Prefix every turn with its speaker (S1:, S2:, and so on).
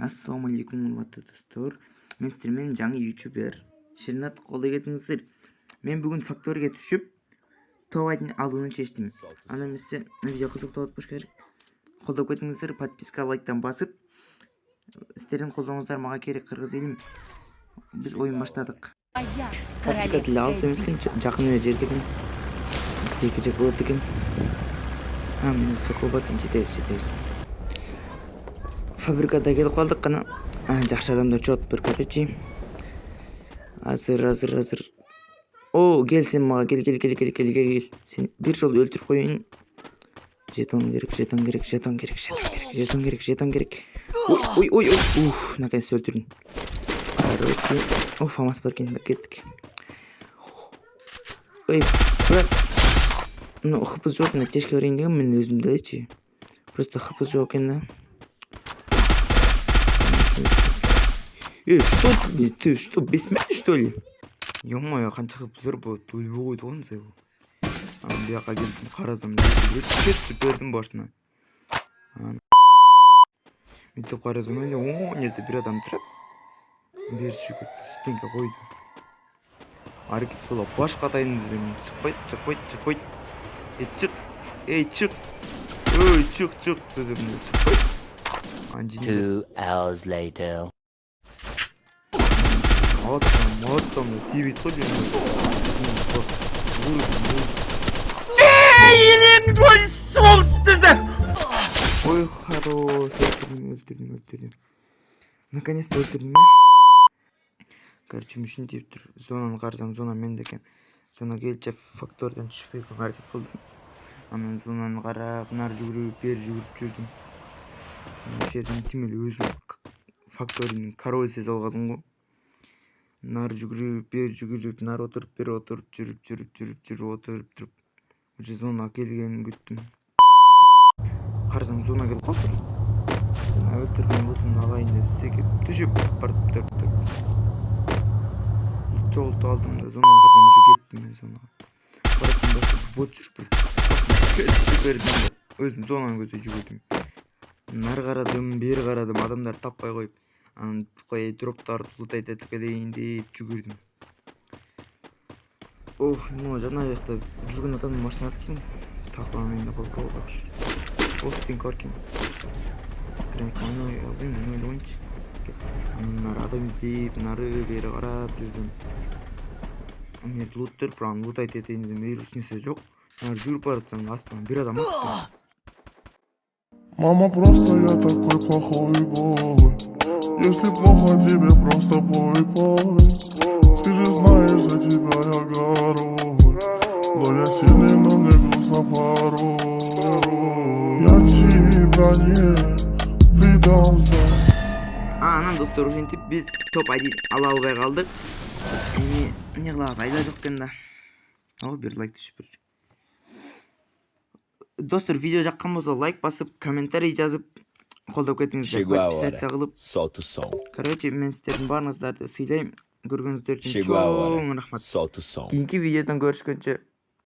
S1: Assalamu alaikum урматтуу достор. Мен сіздермен жаңы ютубер Ширнат колдой кетиңиздер. Мен бүгүн факторияга түшүп топ алууну чечтим. Аны эмесе видео кызыктуу болуп керек. Колдоп кетиңиздер, подписка, лайктан басып. Сіздердин колдооңуздар мага керек, кыргыз элим. Биз оюн баштадык. Фабрика тили алыс эмес экен, жакын эле жерге экен. Эки жак болот экен. Мен соколбат жетебиз. Фабрикада келип калдык кана. Жакшы адамдар чоотпур, короче. Азыр. О, кел сен мага, кел. Сен бир жолу өлтүрүп коеюн. Жетон керек. Ой. Наконец өлтүрдүм. Короче, фамас бар экен, кеттик. Ой, брат. Хпз жок, тешке берейин деген мен өзүм делечи. Просто хпз жок экен да. Что ты что, бессмертный, что ли? Ё-моё, канча хпзер болот, өлбөй койду го нзай бул. Бияка келдим, карасам, кетип бердим башына. Мынтип карасам эле, оң жерде бир адам турат. Бер чыгып, стенке койду. Аракет кылып баш катайын десем, чыкпайт. Чык десем, чыкпайт.
S2: 2 hours later.
S1: Молодцом, тибит қой Ой, хорош, өлтірдім. Наконец-то өлтірдім. Короче, мүшін деп тұр. Зонаны қарсам, зона менде екен. Зона келче фактордан түшпей әрекет қылдым. Анан зонаны қарап, нар жүгіріп, бер жүгіріп жүрдім. Жерден тимелі өзім факторияның король сез алғазым ғой. Нар жүгіріп, бер жүгіріп, нар отырып, бер отырып, жүріп, отырып тұрып. Уже зона келгенін күттім. Қарсам зона келіп қалды. Жана өлтірген бұтын алайын деп секеп түшіп барып тұрып. Жолты алдым да зонаға қарсам уже кеттім мен зонаға. Баратын басып бот жүріп бердім да өзім зонаның көзі жүгірдім. Нар қарадым, бер қарадым, адамдар таппай қойып. Анан кой дроптарды лутайт этип келейин деп жүгүрдүм. Жана жакта жүргөн адамдын машинасы экен. Талканын эми колко болчу. Стенка бар экен. Ойлойнчу. Анан адам издеп, нары бери карап жүрдүм. Мен луттер прям лутайт этейин десем, эч нерсе жок. Нары жүрүп баратсам, астынан бир адам атты.
S3: Мама, просто я такой плохой бой. Если плохо тебе, просто пой. Ты же знаешь, за тебя я горой. Но я сильный, но мне грустно порой. Я тебя не предам знать.
S1: Анан достор ушинтип биз топ-1 ала албай калдык. Эми эмне кылабыз, айла жок экен да. Бир лайк түшүп. Достор, видео жаккан болсо лайк басып, комментарий жазып, колдоп кетиңиздер, подписаться кылып. Короче, мен сиздердин баарыңыздарды сыйлайм. Көргөнүздөр үчүн чоң рахмат. Кийинки видеодон көрүшкөнчө